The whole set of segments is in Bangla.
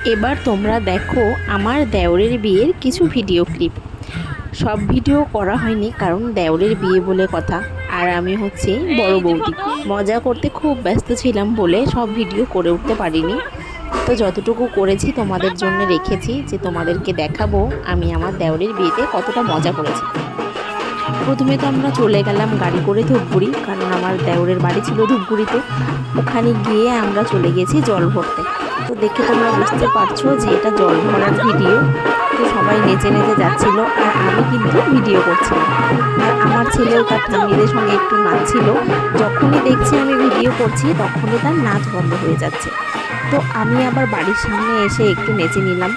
এবার তোমরা দেখো আমার দেওরের বিয়ের কিছু ভিডিও ক্লিপ। সব ভিডিও করা হয়নি কারণ দেওরের বিয়ে বলে কথা, আর আমি হচ্ছে বড় বৌদি, মজা করতে খুব ব্যস্ত ছিলাম বলে সব ভিডিও করে উঠতে পারিনি। তো যতটুকু করেছি তোমাদের জন্য রেখেছি, যে তোমাদেরকে দেখাবো আমি আমার দেওরের বিয়েতে কতটা মজা করেছি। প্রথমে তো আমরা চলে গেলাম গাড়ি করে ধূপগুড়ি, কারণ আমার দেওরের বাড়ি ছিল ধূপগুড়িতে। ওখানে গিয়ে আমরা চলে গেছি জল ভরতে। তো দেখে তোমরা বুঝতে পারছো যে এটা জল ভরার ভিডিও। তো সবাই নেচে নেচে যাচ্ছিল আর আমি কিন্তু ভিডিও করছিলাম। আর আমার ছেলেও তার ঠাম্মিদের সঙ্গে একটু নাচছিল। যখনই দেখছি আমি ভিডিও করছি তখনই তার নাচ বন্ধ হয়ে যাচ্ছে। তো আমি আবার বাড়ির সামনে এসে একটু নেচে নিলাম।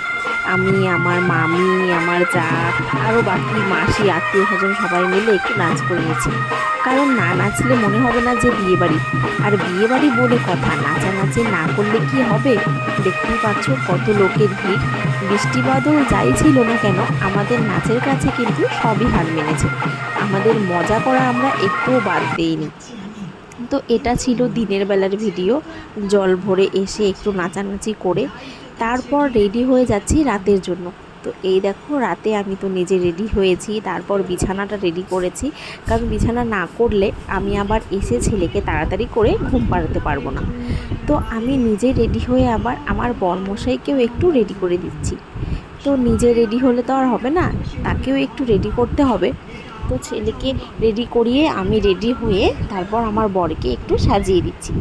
আমি, আমার মামি, আমার যা, আরও বাকি মাসি, আত্মীয় স্বজন সবাই মিলে একটু নাচ করে নিয়েছি। কারণ না নাচলে মনে হবে না যে বিয়েবাড়ি। আর বিয়েবাড়ি বলে কথা, নাচানাচি না করলে কি হবে? দেখতেই পাচ্ছ কত লোকের ভিড়। বৃষ্টি বাদল যাই ছিল না কেন, আমাদের নাচের কাছে কিন্তু সবই হার মেনেছে। আমাদের মজা করা আমরা একটুও বাদ দেইনি। তো এটা ছিল দিনের বেলার ভিডিও। জল ভরে এসে একটু নাচানাচি করে তারপর রেডি হয়ে যাচ্ছি রাতের জন্য। তো এই দেখো রাতে আমি তো নিজে রেডি হয়েছি, তারপর বিছানাটা রেডি করেছি। কারণ বিছানা না করলে আমি আবার এসে ছেলেকে তাড়াতাড়ি করে ঘুম পাড়াতে পারবো না। তো আমি নিজে রেডি হয়ে আবার আমার বরমশাইকেও একটু রেডি করে দিচ্ছি। তো নিজে রেডি হলে তো আর হবে না, তাকেও একটু রেডি করতে হবে। তো ছেলেকে রেডি করিয়ে আমি রেডি হয়ে তারপর আমার বরকে একটু সাজিয়ে দিচ্ছি।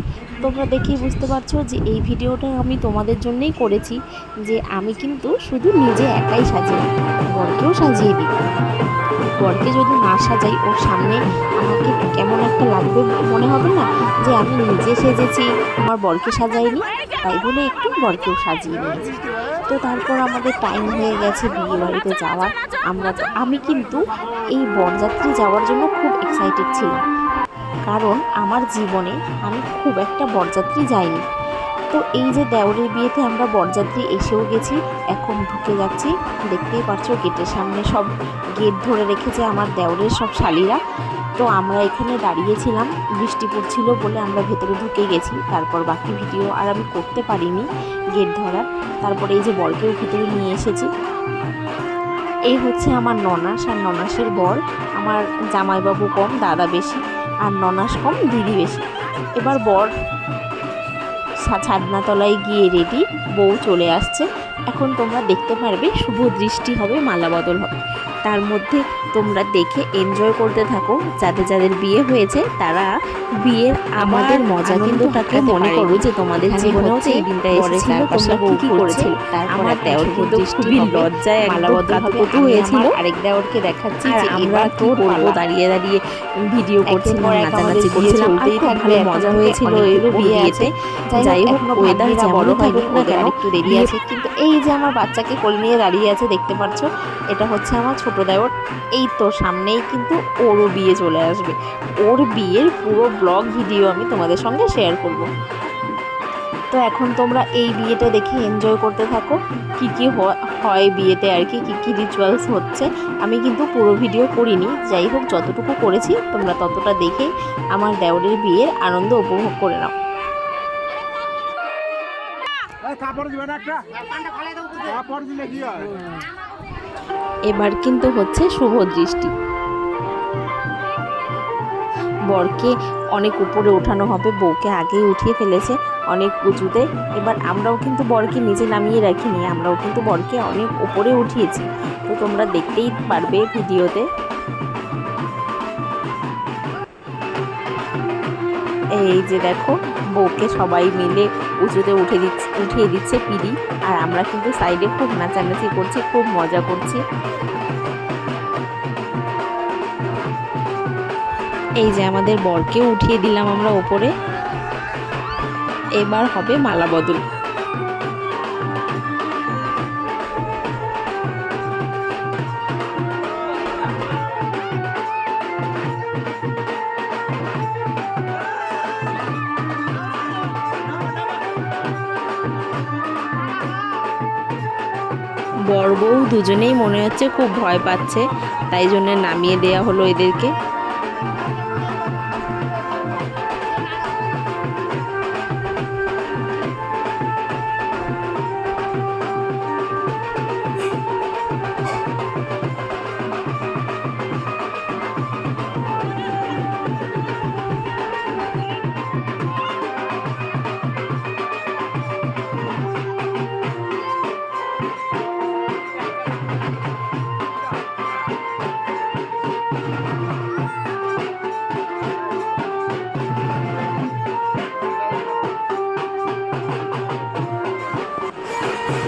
তোমরা দেখেই বুঝতে পারছো যে এই ভিডিওটা আমি তোমাদের জন্যই করেছি, যে আমি কিন্তু শুধু নিজে একাই সাজিয়ে, বরকেও সাজিয়ে দিই। বরকে যদি না সাজাই ওর সামনে আমাকে কেমন একটা লাগবে, মনে হবে না যে আমি নিজে সেজেছি আমার বরকে সাজাইনি। তাই বলে একটু বরকেও সাজিয়ে নিয়েছি। তো তারপর আমাদের টাইম হয়ে গেছে বিয়ে বাড়িতে যাওয়ার। আমি কিন্তু এই বরযাত্রী যাওয়ার জন্য খুব এক্সাইটেড ছিলাম, কারণ আমার জীবনে আমি খুব একটা বরযাত্রী যাইনি। তো এই যে দেওরের বিয়েতে আমরা বরযাত্রী এসেও গেছি, এখন ঢুকে যাচ্ছি। দেখতেই পারছো গেটের সামনে সব গেট ধরে রেখেছে আমার দেওরের সব শালিরা। তো আমরা এখানে দাঁড়িয়েছিলাম, বৃষ্টি পড়ছিল বলে আমরা ভেতরে ঢুকে গেছি। তারপর বাকি ভিডিও আর আমি করতে পারিনি গেট ধরার। তারপরে এই যে বরকেও ভেতরে নিয়ে এসেছি। এই হচ্ছে আমার ননাস আর ননাসের বর। আমার জামাইবাবু কম, দাদা বেশি, আর ননাস কম, দিদি বেশি। এবার বর ছাদনাতলায় গিয়ে রেডি, বউ চলে আসছে। এখন তোমরা দেখতে পারবে শুভ দৃষ্টি হবে, মালা বদল হবে। তার মধ্যে তোমরা দেখে এনজয় করতে থাকো। যাদের যাদের বিয়ে হয়েছে তারা বিয়ের আমাদের মজা কিন্তু তাকে মনে করো যে তোমাদের জীবনেও এই দিনটা এসেছিল, তোমরা কি করেছিলে। আমার দেওর কিন্তু খুবই লজ্জায় মালা বদল কত হয়েছিল। আরেক দেওরকে দেখাচ্ছি যে আমরা কি করবো, দাঁড়িয়ে দাঁড়িয়ে ভিডিও করছিলাম, নাচানাচি করছিলাম, চলতেই থাকবে। মজা হয়েছিল এরও বিয়েতে। যাই হোক, ওয়েদার যা বড় হয় না কেন একটু দেরি আছে। কিন্তু এই যে আমার বাচ্চাকে কোলে নিয়ে দাঁড়িয়ে আছে দেখতে পাচ্ছ, এটা হচ্ছে আমার ছোট দেওর। এই তো সামনেই কিন্তু ওরও বিয়ে চলে আসবে। ওর বিয়ের পুরো ব্লগ ভিডিও আমি তোমাদের সঙ্গে শেয়ার করব। তো এখন তোমরা এই বিয়েটা দেখে এনজয় করতে থাকো, কি কি হয় বিয়েতে আর কি কি রিচুয়ালস হচ্ছে। আমি কিন্তু পুরো ভিডিও করিনি, যাই হোক যতটুকু করেছি তোমরা ততটা দেখে আমার দেওরের বিয়ের আনন্দ উপভোগ করে নাও। এবার কিন্তু হচ্ছে শুভ দৃষ্টি। বরকে অনেক উপরে ওঠানো হবে, বউকে আগেই উঠিয়ে ফেলেছে অনেক উঁচুতে। এবার আমরাও কিন্তু বরকে নিচে নামিয়ে রাখিনি, আমরাও কিন্তু বরকে অনেক উপরে উঠিয়েছি। তো তোমরা দেখতেই পারবে ভিডিওতে। এই যে দেখো বউকে সবাই মিলে উঁচুতে উঠিয়ে দিচ্ছে পিড়ি, আর আমরা কিন্তু সাইডে খুব নাচানাচি করছি, খুব মজা করছি। এই যে আমাদের বরকে উঠিয়ে দিলাম আমরা ওপরে। এবার হবে মালা বদল। বর বউ দুজনেই মনে হচ্ছে খুব ভয় পাচ্ছে, তাই জন্য নামিয়ে দেয়া হলো এদেরকে।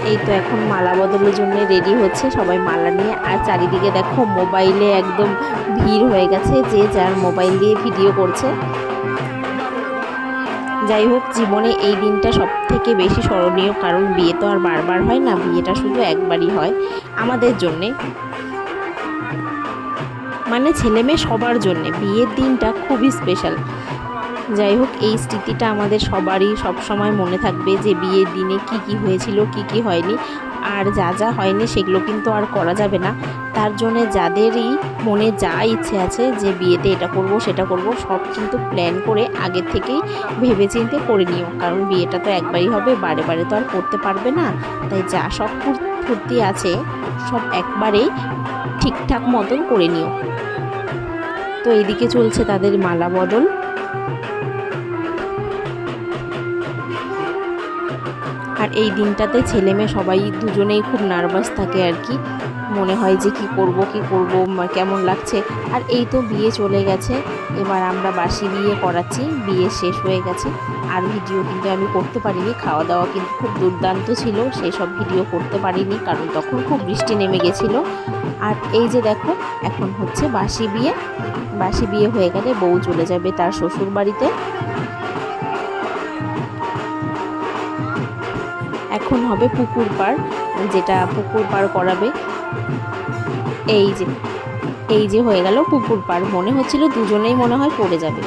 এই তো এখন মালা বদলের জন্য রেডি হচ্ছে সবাই মালা নিয়ে। আর চারিদিকে দেখো মোবাইলে একদম ভিড় হয়ে গেছে, যে যার মোবাইল দিয়ে ভিডিও করছে। যাই হোক, জীবনে এই দিনটা সব থেকে বেশি স্মরণীয়, কারণ বিয়ে তো আর বারবার হয় না, বিয়েটা শুধু একবারই হয় আমাদের জন্যে, মানে ছেলে মেয়ে সবার জন্যে বিয়ের দিনটা খুবই স্পেশাল। যাই হোক, এই স্মৃতিটা আমাদের সবারই সব সময় মনে থাকবে, যে বিয়ের দিনে কি কি হয়েছিল, কি কি হয়নি। আর যা যা হয়নি সেগুলো কিন্তু আর করা যাবে না। তার জন্যে যাদেরই মনে যা ইচ্ছে আছে যে বিয়েতে এটা করব সেটা করব, সব কিন্তু প্ল্যান করে আগে থেকেই ভেবেচিন্তে করে নিও, কারণ বিয়েটা তো একবারই হবে, বারে বারে তো আর করতে পারবে না। তাই যা সব ফুর্তি আছে সব একবারেই ঠিকঠাক মতন করে নিও। তো এইদিকে চলছে তাদের মালা বদল। আর এই দিনটাতে ছেলে মেয়ে সবাই দুজনেই খুব নার্ভাস থাকে আর কি, মনে হয় যে কি করব কেমন লাগছে। আর এই তো বিয়ে চলে গেছে, এবার আমরা বাসি বিয়ে করাচ্ছি, বিয়ে শেষ হয়ে গেছে। আর ভিডিও কিন্তু আমি করতে পারিনি, খাওয়া দাওয়া কিন্তু খুব দুর্দান্ত ছিল, সেই সব ভিডিও করতে পারিনি কারণ তখন খুব বৃষ্টি নেমে গেছিলো। আর এই যে দেখো, এখন হচ্ছে বাসি বিয়ে। বাসি বিয়ে হয়ে গেলে বউ চলে যাবে তার শ্বশুর বাড়িতে। এখন হবে পুকুর পাড়, যেটা পুকুর পাড় করাবে। এই যে হয়ে গেল পুকুর পাড়, মনে হচ্ছিল দুজনেই মনে হয় পড়ে যাবে।